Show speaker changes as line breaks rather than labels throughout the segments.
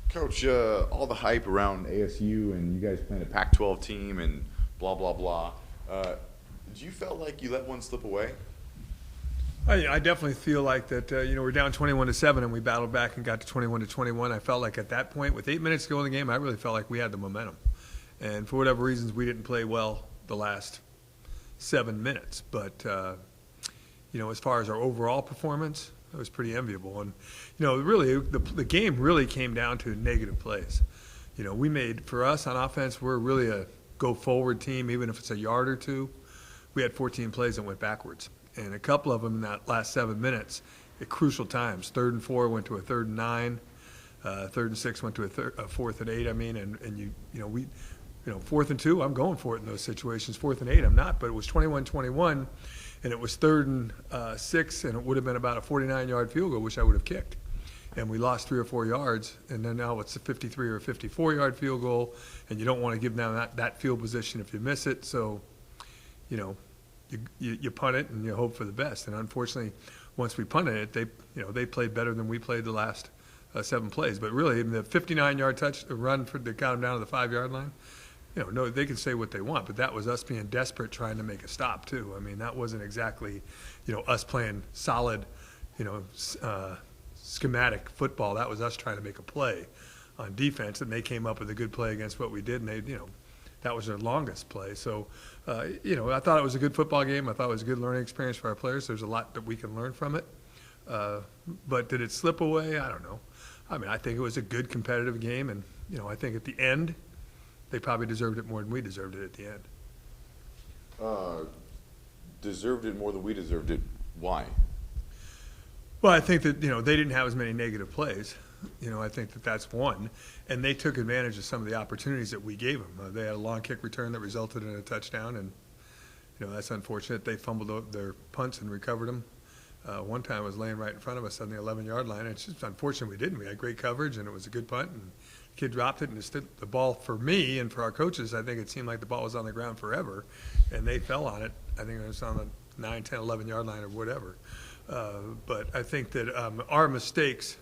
Coach, all the hype around ASU and you guys playing a Pac-12 team and blah, blah, blah. Did you felt like you let one slip away?
I definitely feel like that. We're down 21-7, and we battled back and got to 21-21. I felt like at that point, with 8 minutes to go in the game, I really felt like we had the momentum. And for whatever reasons, we didn't play well the last 7 minutes. But as far as our overall performance, it was pretty enviable. And really, the game really came down to negative plays. We made, for us on offense, we're really a go forward team, even if it's a yard or two. We had 14 plays that went backwards. And a couple of them in that last 7 minutes at crucial times. 3rd and 4 went to a 3rd and 9. 3rd and 6 went to a 4th and 8. We 4th and 2, I'm going for it in those situations. 4th and 8, I'm not. But it was 21-21, and it was 3rd and 6, and it would have been about a 49-yard field goal, which I would have kicked. And we lost 3 or 4 yards, and then now it's a 53 or 54-yard field goal, and you don't want to give them that field position if you miss it. So, you punt it and you hope for the best. And unfortunately, once we punted it, they played better than we played the last 7 plays. But really, in the 59-yard run that got them down to the 5-yard line, no, they can say what they want, but that was us being desperate trying to make a stop too. I mean, that wasn't exactly, us playing solid, schematic football. That was us trying to make a play on defense, and they came up with a good play against what we did, and they, that was their longest play. So, I thought it was a good football game. I thought it was a good learning experience for our players. There's a lot that we can learn from it. But did it slip away? I don't know. I mean, I think it was a good competitive game, and, I think at the end, they probably deserved it more than we deserved it at the end.
Deserved it more than we deserved it. Why?
Well, I think that, they didn't have as many negative plays. I think that's one. And they took advantage of some of the opportunities that we gave them. They had a long kick return that resulted in a touchdown, and, that's unfortunate. They fumbled their punts and recovered them. One time it was laying right in front of us on the 11-yard line. It's just unfortunate we didn't. We had great coverage, and it was a good punt, and the kid dropped it, and the ball, for me and for our coaches, I think it seemed like the ball was on the ground forever, and they fell on it. I think it was on the 9, 10, 11-yard line or whatever. But I think that our mistakes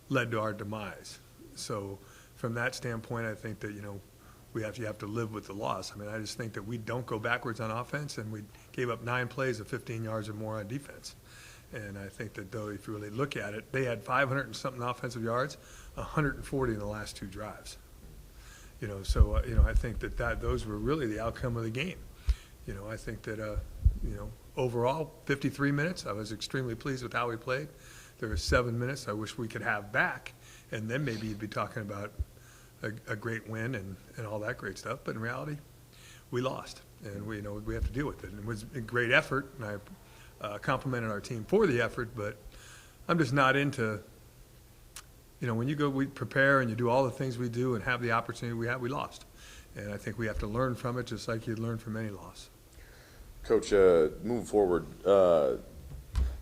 led to our demise. So from that standpoint, I think that, you have to live with the loss. I mean, I just think that we don't go backwards on offense, and we gave up 9 plays of 15 yards or more on defense. And I think that, though, if you really look at it, they had 500 and something offensive yards, 140 in the last 2 drives. I think that those were really the outcome of the game. I think that, overall, 53 minutes, I was extremely pleased with how we played. There were 7 minutes I wish we could have back, and then maybe you'd be talking about a great win and all that great stuff. But in reality, we lost, and we have to deal with it. And it was a great effort, and I complimented our team for the effort, but I'm just not into, when we prepare and you do all the things we do and have the opportunity we lost. And I think we have to learn from it just like you'd learn from any loss.
Coach, moving forward,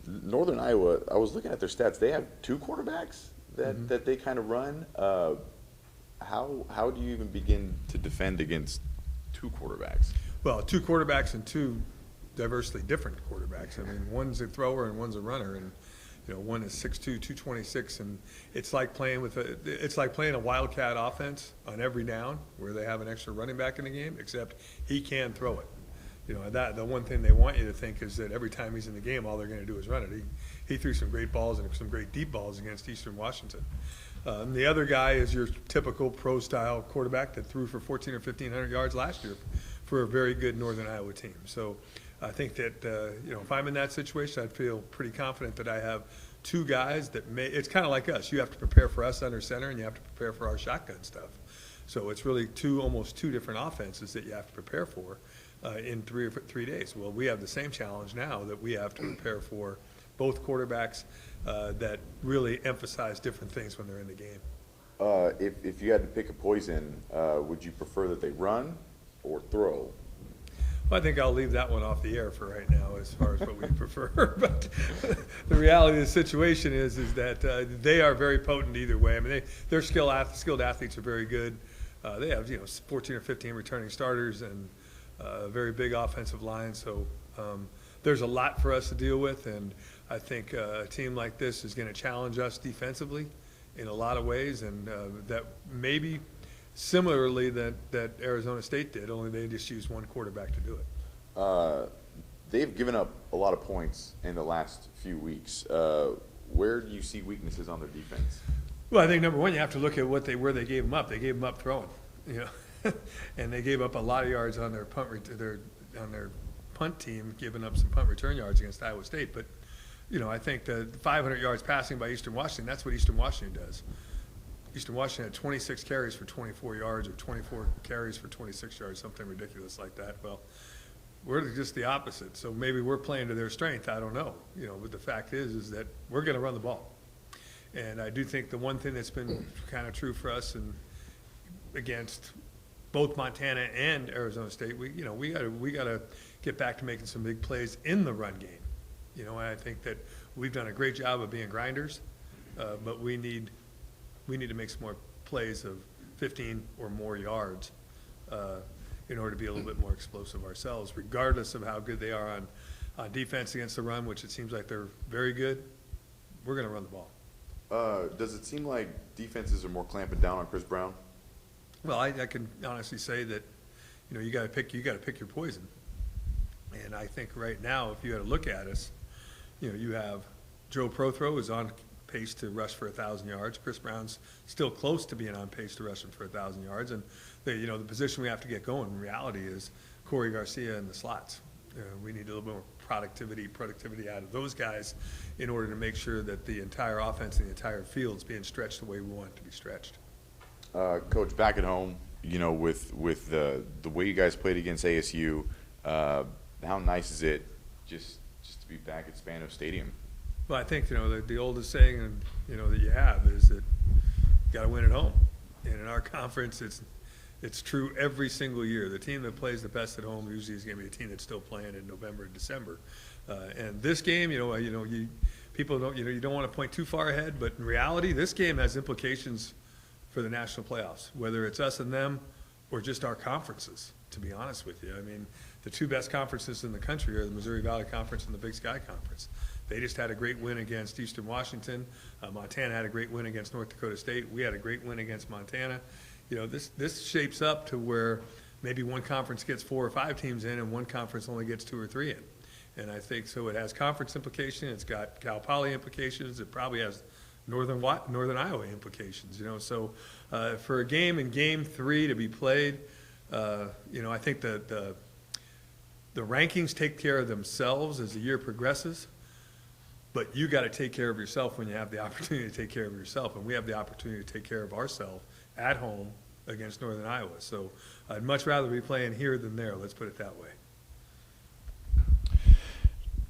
Northern Iowa, I was looking at their stats. They have 2 quarterbacks that they kind of run. How do you even begin to defend against 2 quarterbacks?
Well, 2 quarterbacks and 2 diversely different quarterbacks. I mean, one's a thrower and one's a runner, and one is 6'2", 226, and it's like playing a wildcat offense on every down where they have an extra running back in the game, except he can throw it. The one thing they want you to think is that every time he's in the game, all they're going to do is run it. He threw some great balls and some great deep balls against Eastern Washington. The other guy is your typical pro-style quarterback that threw for 1,400 or 1,500 yards last year for a very good Northern Iowa team. So I think that, if I'm in that situation, I'd feel pretty confident that I have 2 guys that it's kind of like us. You have to prepare for us under center, and you have to prepare for our shotgun stuff. So it's really almost two different offenses that you have to prepare for in 3 days. Well, we have the same challenge now that we have to prepare for both quarterbacks that really emphasize different things when they're in the game.
If you had to pick a poison, would you prefer that they run or throw?
Well, I think I'll leave that one off the air for right now as far as what we prefer. But the reality of the situation is that they are very potent either way. I mean, their skilled athletes are very good. They have 14 or 15 returning starters and a very big offensive line. So there's a lot for us to deal with, and I think a team like this is going to challenge us defensively, in a lot of ways, and that maybe similarly that Arizona State did, only they just used one quarterback to do it.
They've given up a lot of points in the last few weeks. Where do you see weaknesses on their defense?
Well, I think number one, you have to look at where they gave them up. They gave them up throwing, and they gave up a lot of yards on their punt team, giving up some punt return yards against Iowa State. But I think the 500 yards passing by Eastern Washington, that's what Eastern Washington does. Eastern Washington had 26 carries for 24 yards, or 24 carries for 26 yards, something ridiculous like that. Well, we're just the opposite. So maybe we're playing to their strength. I don't know. But the fact is that we're going to run the ball. And I do think the one thing that's been kind of true for us and against both Montana and Arizona State, we got to get back to making some big plays in the run game. I think that we've done a great job of being grinders, but we need to make some more plays of 15 or more yards in order to be a little bit more explosive ourselves, regardless of how good they are on defense against the run, which it seems like they're very good. We're going to run the ball.
Does it seem like defenses are more clamping down on Chris Brown?
Well, I can honestly say that you got to pick your poison, and I think right now, if you had to look at us, you have Joe Prothro is on pace to rush for 1,000 yards. Chris Brown's still close to being on pace to rush for 1,000 yards, and the position we have to get going in reality is Corey Garcia in the slots. We need a little bit more productivity out of those guys in order to make sure that the entire offense and the entire field is being stretched the way we want it to be stretched.
Coach, back at home, with the way you guys played against ASU, how nice is it just to be back at Spanos Stadium?
Well, I think the oldest saying that you have is that you got to win at home, and in our conference, it's true every single year. The team that plays the best at home usually is going to be a team that's still playing in November and December. And this game, people don't, you don't want to point too far ahead, but in reality, this game has implications for the national playoffs, whether it's us and them or just our conferences, to be honest with you. I mean, the two best conferences in the country are the Missouri Valley Conference and the Big Sky Conference. They just had a great win against Eastern Washington. Montana had a great win against North Dakota State. We had a great win against Montana. This shapes up to where maybe one conference gets 4 or 5 teams in and one conference only gets 2 or 3 in. And I think so it has conference implications. It's got Cal Poly implications. It probably has Northern Iowa implications. So for a game in Game 3 to be played, I think the rankings take care of themselves as the year progresses. But you got to take care of yourself when you have the opportunity to take care of yourself, and we have the opportunity to take care of ourselves at home against Northern Iowa. So I'd much rather be playing here than there. Let's put it that way.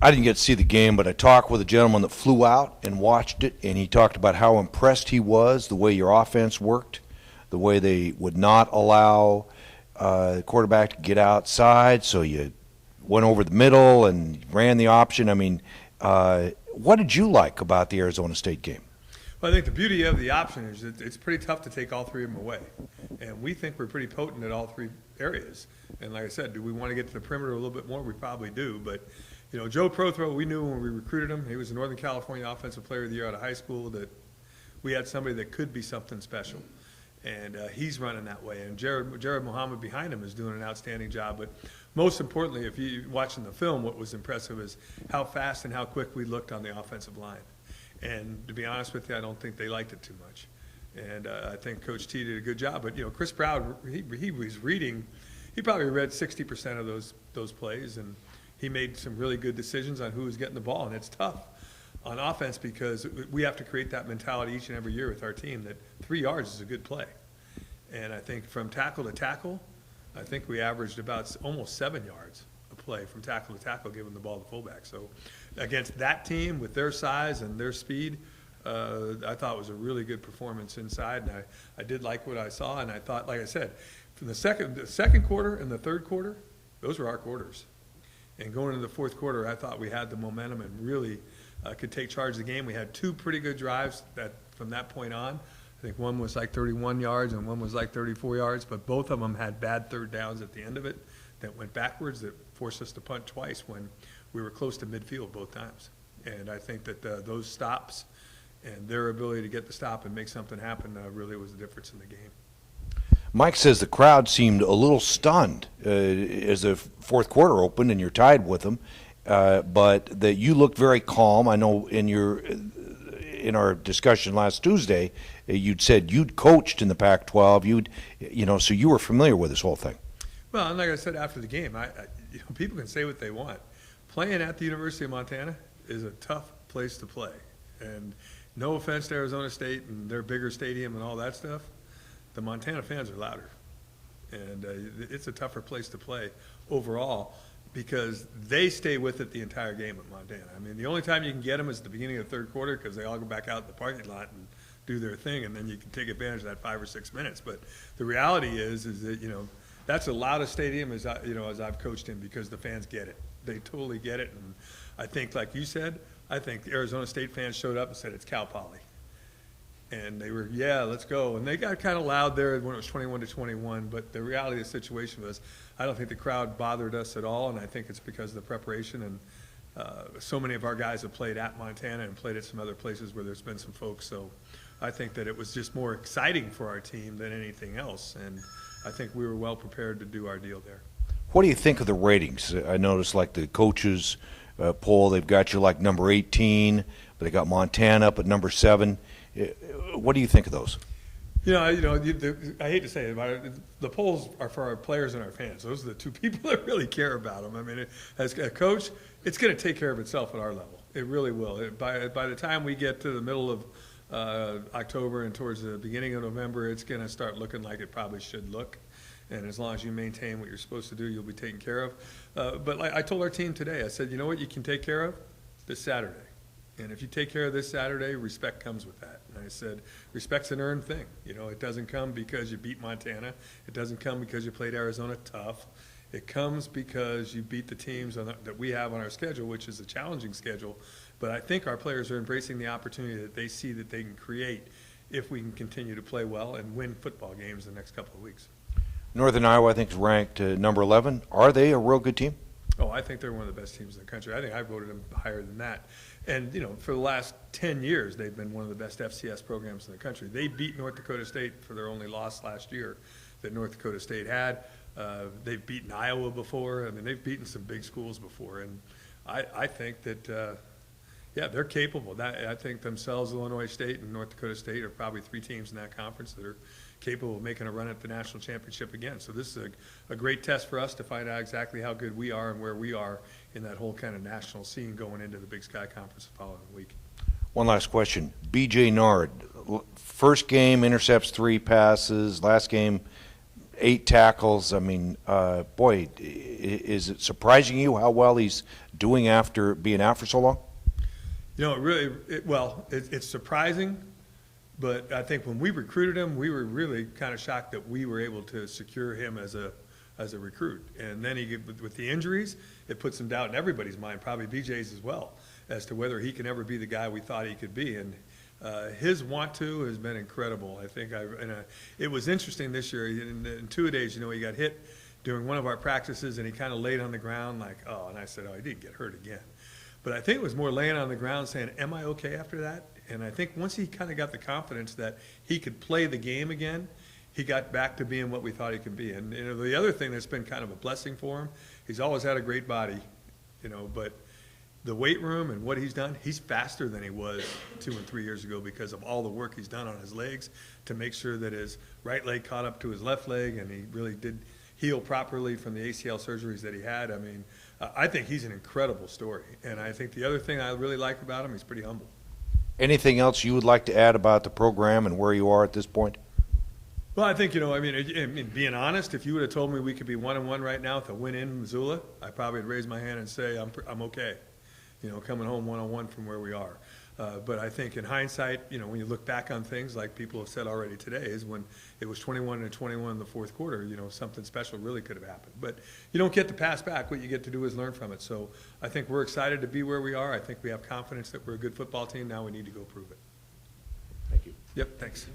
I didn't get to see the game, but I talked with a gentleman that flew out and watched it, and he talked about how impressed he was, the way your offense worked, the way they would not allow the quarterback to get outside, so you went over the middle and ran the option. I mean, what did you like about the Arizona State game?
Well, I think the beauty of the option is that it's pretty tough to take all 3 of them away. And we think we're pretty potent at all 3 areas. And like I said, do we want to get to the perimeter a little bit more? We probably do. But, Joe Prothro, we knew when we recruited him, he was the Northern California Offensive Player of the Year out of high school, that we had somebody that could be something special. And he's running that way. And Jared Muhammad behind him is doing an outstanding job. But most importantly, if you're watching the film, what was impressive is how fast and how quick we looked on the offensive line. And to be honest with you, I don't think they liked it too much. And I think Coach T did a good job. But, Chris Brown, he was reading. He probably read 60% of those plays, and he made some really good decisions on who was getting the ball. And it's tough on offense because we have to create that mentality each and every year with our team that 3 yards is a good play. And I think from tackle to tackle, I think we averaged about almost 7 yards a play from tackle to tackle, giving the ball to the fullback. So against that team with their size and their speed, I thought it was a really good performance inside. And I did like what I saw. And I thought, like I said, from the second quarter and the third quarter, those were our quarters. And going into the fourth quarter, I thought we had the momentum and really could take charge of the game. We had 2 pretty good drives from that point on. I think one was like 31 yards and one was like 34 yards, but both of them had bad third downs at the end of it that went backwards, that forced us to punt twice when we were close to midfield both times. And I think that those stops And their ability to get the stop and make something happen really was the difference in the game.
Mike says the crowd seemed a little stunned as the fourth quarter opened and you're tied with them, but that you looked very calm. I know in our discussion last Tuesday, you'd said you'd coached in the Pac-12. So you were familiar with this whole thing.
Well, and like I said after the game, people can say what they want. Playing at the University of Montana is a tough place to play, and no offense to Arizona State and their bigger stadium and all that stuff, the Montana fans are louder, and it's a tougher place to play overall because they stay with it the entire game at Montana. I mean, the only time you can get them is at the beginning of the third quarter because they all go back out in the parking lot and do their thing, and then you can take advantage of that 5 or 6 minutes. But the reality is that that's the loudest stadium as I've coached in because the fans get it. They totally get it, and I think, like you said, I think the Arizona State fans showed up and said it's Cal Poly. And they were, yeah, let's go. And they got kind of loud there when it was 21-21, but the reality of the situation was I don't think the crowd bothered us at all, and I think it's because of the preparation. And so many of our guys have played at Montana and played at some other places where there's been some folks. So I think that it was just more exciting for our team than anything else. And I think we were well prepared to do our deal there.
What do you think of the ratings? I noticed like the coaches poll, they've got you like number 18, but they got Montana up at number 7. What do you think of those?
I hate to say it, but the polls are for our players and our fans. Those are the two people that really care about them. I mean, as a coach, it's going to take care of itself at our level. It really will. By the time we get to the middle of October and towards the beginning of November, it's going to start looking like it probably should look. And as long as you maintain what you're supposed to do, you'll be taken care of. But like I told our team today, I said, you know what you can take care of? This Saturday. And if you take care of this Saturday, respect comes with that. And I said, respect's an earned thing. It doesn't come because you beat Montana. It doesn't come because you played Arizona tough. It comes because you beat the teams that we have on our schedule, which is a challenging schedule. But I think our players are embracing the opportunity that they see that they can create if we can continue to play well and win football games the next couple of weeks.
Northern Iowa, I think, is ranked number 11. Are they a real good team?
Oh, I think they're one of the best teams in the country. I think I voted them higher than that. And, for the last 10 years, they've been one of the best FCS programs in the country. They beat North Dakota State for their only loss last year that North Dakota State had. They've beaten Iowa before. I mean, they've beaten some big schools before. And I think that, they're capable. I think themselves, Illinois State and North Dakota State are probably 3 teams in that conference that are capable of making a run at the national championship again. So this is a great test for us to find out exactly how good we are and where we are in that whole kind of national scene going into the Big Sky Conference the following week.
One last question. B.J. Nard, first game, intercepts 3 passes. Last game, 8 tackles. I mean, boy, is it surprising you how well he's doing after being out for so long? It's surprising. But I think when we recruited him, we were really kind of shocked that we were able to secure him as a recruit. And then with the injuries, it put some doubt in everybody's mind, probably BJ's as well, as to whether he can ever be the guy we thought he could be. And his want to has been incredible. I think it was interesting this year. In 2 days, he got hit during one of our practices, and he kind of laid on the ground like, oh, and I said, oh, he did get hurt again. But I think it was more laying on the ground saying, am I okay after that? And I think once he kind of got the confidence that he could play the game again, he got back to being what we thought he could be. And the other thing that's been kind of a blessing for him, he's always had a great body, but the weight room and what he's done, he's faster than he was 2 and 3 years ago because of all the work he's done on his legs to make sure that his right leg caught up to his left leg, and he really did heal properly from the ACL surgeries that he had. I mean, I think he's an incredible story. And I think the other thing I really like about him, he's pretty humble. Anything else you would like to add about the program and where you are at this point?
Well, I think, being honest, if you would have told me we could be 1-1 right now with a win in Missoula, I probably would raise my hand and say I'm okay, coming home 1-1 from where we are. But I think in hindsight, when you look back on things like people have said already today, is when it was 21-21 in the fourth quarter, something special really could have happened. But you don't get to pass back. What you get to do is learn from it. So I think we're excited to be where we are. I think we have confidence that we're a good football team. Now we need to go prove it.
Thank you.
Yep, thanks.